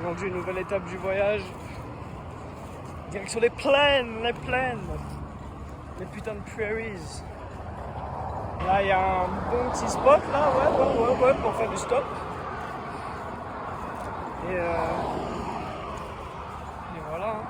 Aujourd'hui, nouvelle étape du voyage. Direction les plaines, les putains de prairies. Là, il y a un bon petit spot là, ouais, pour faire du stop. Et voilà.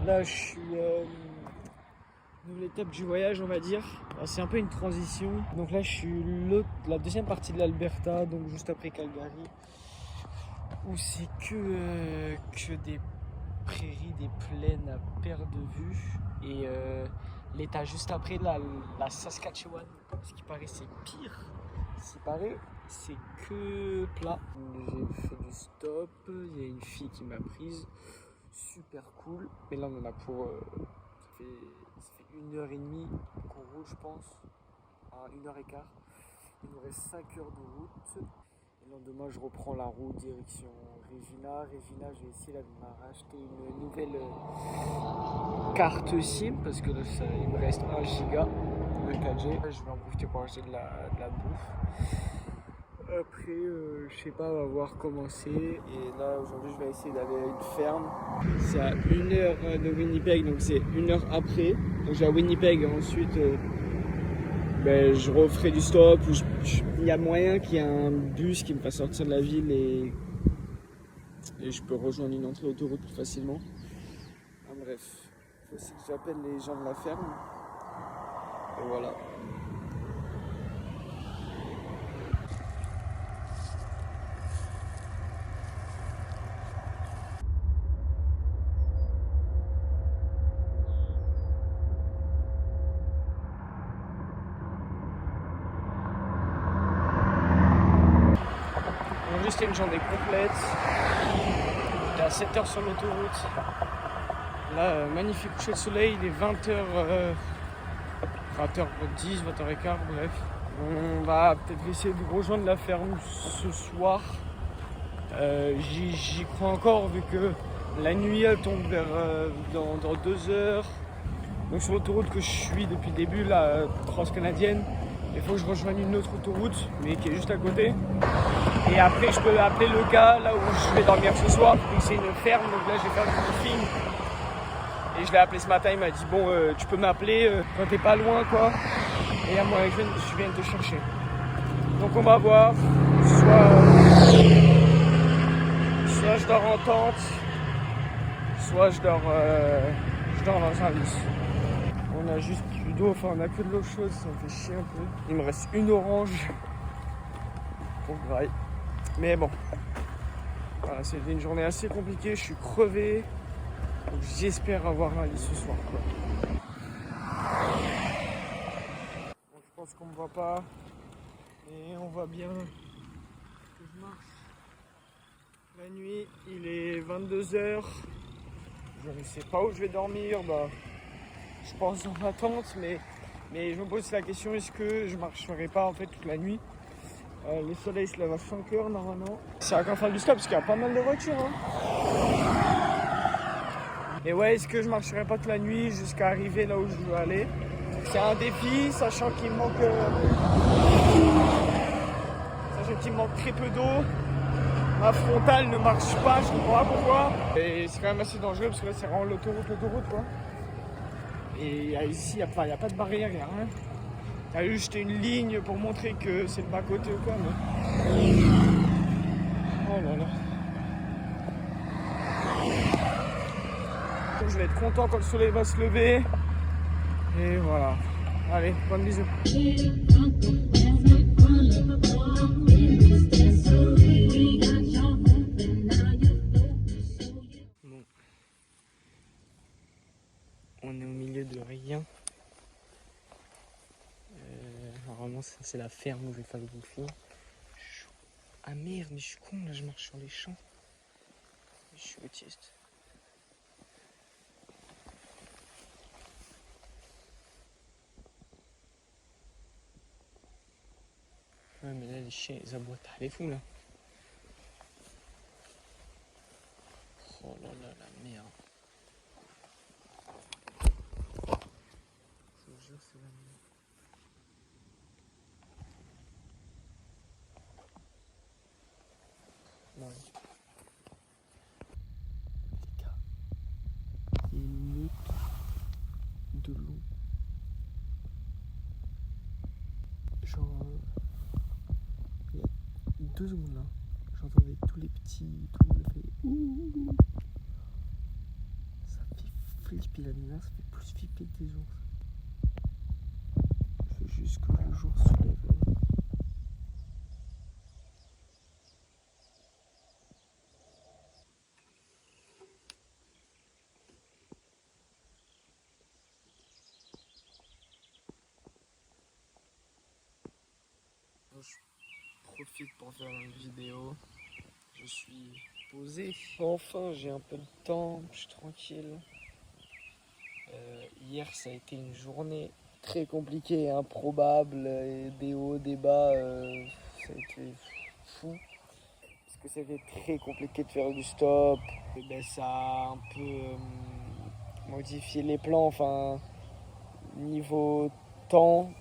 Là, je suis nouvelle étape du voyage, on va dire. C'est un peu une transition. Donc là, je suis la deuxième partie de l'Alberta, donc juste après Calgary, où c'est que des prairies, des plaines à perte de vue. Et l'état juste après, la Saskatchewan, ce qui paraît, c'est pire. Ce qui paraît, c'est que plat. J'ai fait du stop, il y a une fille qui m'a prise. Super cool, mais là on en a pour ça fait 1h30 qu'on roule, je pense, à 1h15. Il nous reste 5 heures de route et le lendemain je reprends la route direction Regina. Je vais essayer de me racheter une nouvelle carte SIM parce que là il me reste 1 giga de 4G. Je vais en profiter pour acheter de la bouffe. Après, je sais pas, on va voir comment c'est. Et là, aujourd'hui, je vais essayer d'aller à une ferme. C'est à 1h de Winnipeg, donc c'est 1h après. Donc, j'ai à Winnipeg et ensuite, je referai du stop. Il y a moyen qu'il y ait un bus qui me fasse sortir de la ville et je peux rejoindre une entrée d'autoroute plus facilement. Bref, il faut aussi que j'appelle les gens de la ferme. Et voilà. Aujourd'hui, c'était une journée complète. J'étais à 7h sur l'autoroute. Là, magnifique coucher de soleil, il est 20h10, 20h15, bref. On va peut-être essayer de rejoindre la ferme ce soir. J'y crois encore vu que la nuit elle tombe dans 2 heures. Donc sur l'autoroute que je suis depuis le début, la transcanadienne, il faut que je rejoigne une autre autoroute, mais qui est juste à côté. Et après je peux appeler le gars là où je vais dormir ce soir, vu que c'est une ferme, donc là je vais faire du briefing. Et je l'ai appelé ce matin, il m'a dit bon tu peux m'appeler quand t'es pas loin quoi. Et à moi je viens te chercher. Donc on va voir, soit je dors en tente, soit je dors dans un lit. On a juste plus d'eau, enfin on a que de l'eau chaude, ça me fait chier un peu. Il me reste une orange pour le graille. Mais bon, voilà, c'était une journée assez compliquée, je suis crevé. Donc j'espère avoir un lit ce soir quoi. Bon, je pense qu'on me voit pas. Et on voit bien que je marche. La nuit, il est 22h. Je ne sais pas où je vais dormir. Je pense dans ma tente, mais je me pose la question, est-ce que je marcherai pas en fait toute la nuit? Le soleil se lève à 5h normalement. C'est à quand faire du stop parce qu'il y a pas mal de voitures. Et ouais, est-ce que je marcherai pas toute la nuit jusqu'à arriver là où je veux aller? C'est un défi, sachant qu'il me manque très peu d'eau. Ma frontale ne marche pas, je comprends pas pourquoi. Et c'est quand même assez dangereux parce que là c'est vraiment l'autoroute quoi. Et ici il n'y a pas de barrière, il n'y a rien. T'as juste une ligne pour montrer que c'est le bas côté ou quoi, mais... Oh là là. Donc je vais être content quand le soleil va se lever. Et voilà. Allez, bonne bisous. Bon. On est au milieu de rien. Normalement, ça c'est la ferme où je vais faire le bouffon. Ah merde, mais je suis con là, je marche sur les champs. Je suis autiste. Ouais, mais là, les chiens, ils aboient à les fous, là. Oh là là, la merde. Je vous jure, c'est la merde. Ouais. Les gars, il y a une meute de loups. Genre, il y a 2 secondes là, j'entendais tous les petits, tout le monde fait ouh. Ça fait flipper la lumière, ça fait plus flipper que des ours. Je veux juste que le jour se lève. Je profite pour faire une vidéo. Je suis posé. Enfin, j'ai un peu de temps, je suis tranquille. Hier, ça a été une journée très compliquée, improbable, et des hauts, des bas. Ça a été fou. Parce que c'était très compliqué de faire du stop. Et ben, ça a un peu modifié les plans. Enfin, niveau temps,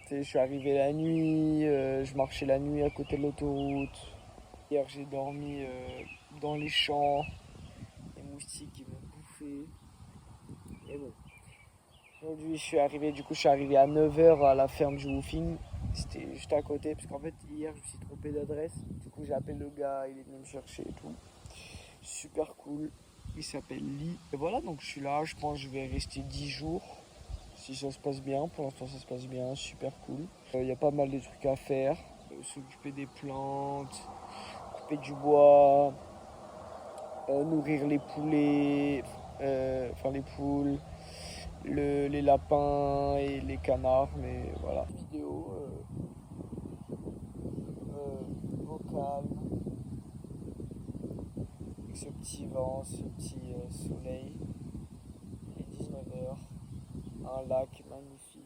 je suis arrivé la nuit, je marchais la nuit à côté de l'autoroute. Hier, j'ai dormi dans les champs. Les moustiques qui m'ont bouffé. Et bon. Aujourd'hui, je suis arrivé à 9h à la ferme du woofing. C'était juste à côté, parce qu'en fait, hier, je me suis trompé d'adresse. Du coup, j'ai appelé le gars, il est venu me chercher et tout. Super cool. Il s'appelle Lee. Et voilà, donc je suis là. Je pense que je vais rester 10 jours. Si ça se passe bien. Pour l'instant, ça se passe bien. Super cool. Il y a pas mal de trucs à faire. S'occuper des plantes, couper du bois, nourrir les poulets, enfin les poules. Les lapins et les canards, mais voilà. Vidéo au calme, avec ce petit vent, ce petit soleil. Il est 19h, un lac magnifique.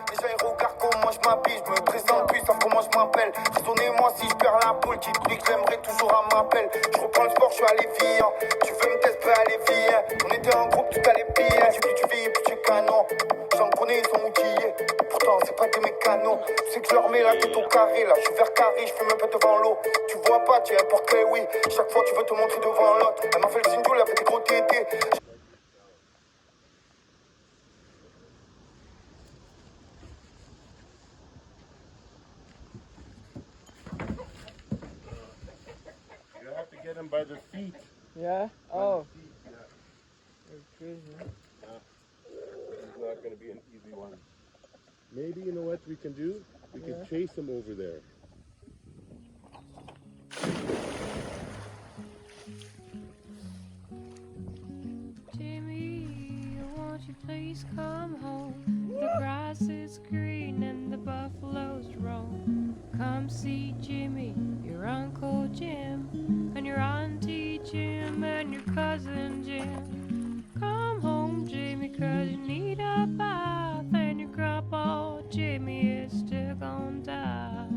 Déjà ils regardent comment je m'habille, je me présente plus, savent comment je m'appelle. Raisonnez-moi si je perds la boule, dites-lui que j'aimerais toujours à m'appel. Je reprends le sport, je suis allé viens. Tu veux me tester, allez viens. On était en groupe, tout allait bien. J'ai plus tu vis, plus tu canon. J'en connais, ils sont outillés. Pourtant c'est pas des mécanos. Tu sais que je leur mets la tête au carré. Là je suis vert carré, je fume un peu devant l'eau. Tu vois pas, tu es un portrait, oui. Chaque fois tu veux te montrer devant l'autre. Elle m'a fait le signe, elle a fait des gros tétés. You have to get them by their feet. Yeah? By Oh. their feet, yeah. That's crazy. It's not going to be an easy one. Maybe, you know what we can do? We Yeah. can chase them over there. Jimmy, won't you please come home? The grass is green and the buffaloes roam. Come see Jimmy, your Uncle Jim, and your Auntie Jim, and your cousin Jim. Come home, Jimmy, 'cause you need a bath, and your grandpa Jimmy is still gonna die.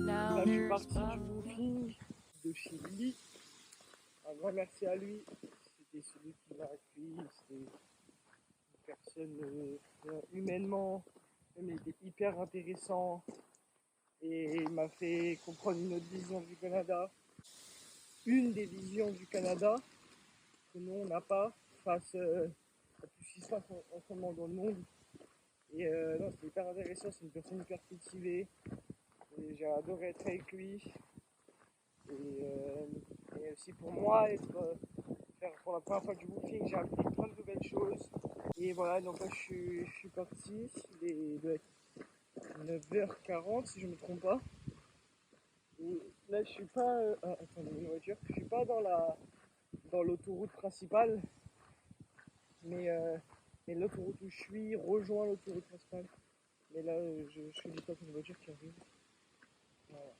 Là, je suis parti du woofing de chez Lee. Un grand merci à lui. C'était celui qui m'a accueilli. C'était une personne humainement, il était hyper intéressant. Et il m'a fait comprendre une autre vision du Canada. Une des visions du Canada que nous, on n'a pas face à tout ce qui se passe en ce moment dans le monde. Et non, c'était hyper intéressant. C'est une personne hyper cultivée. Et j'ai adoré être avec lui. Et aussi pour moi, faire pour la première fois du woofing, j'ai appris plein de nouvelles choses. Et voilà, donc là je suis parti, il doit être 9h40 si je ne me trompe pas. Et là je suis pas. Attendez, une voiture. Je suis pas dans l'autoroute principale, mais Mais l'autoroute où je suis rejoint l'autoroute principale. Mais là, je fais du temps pour une voiture qui arrive. Voilà.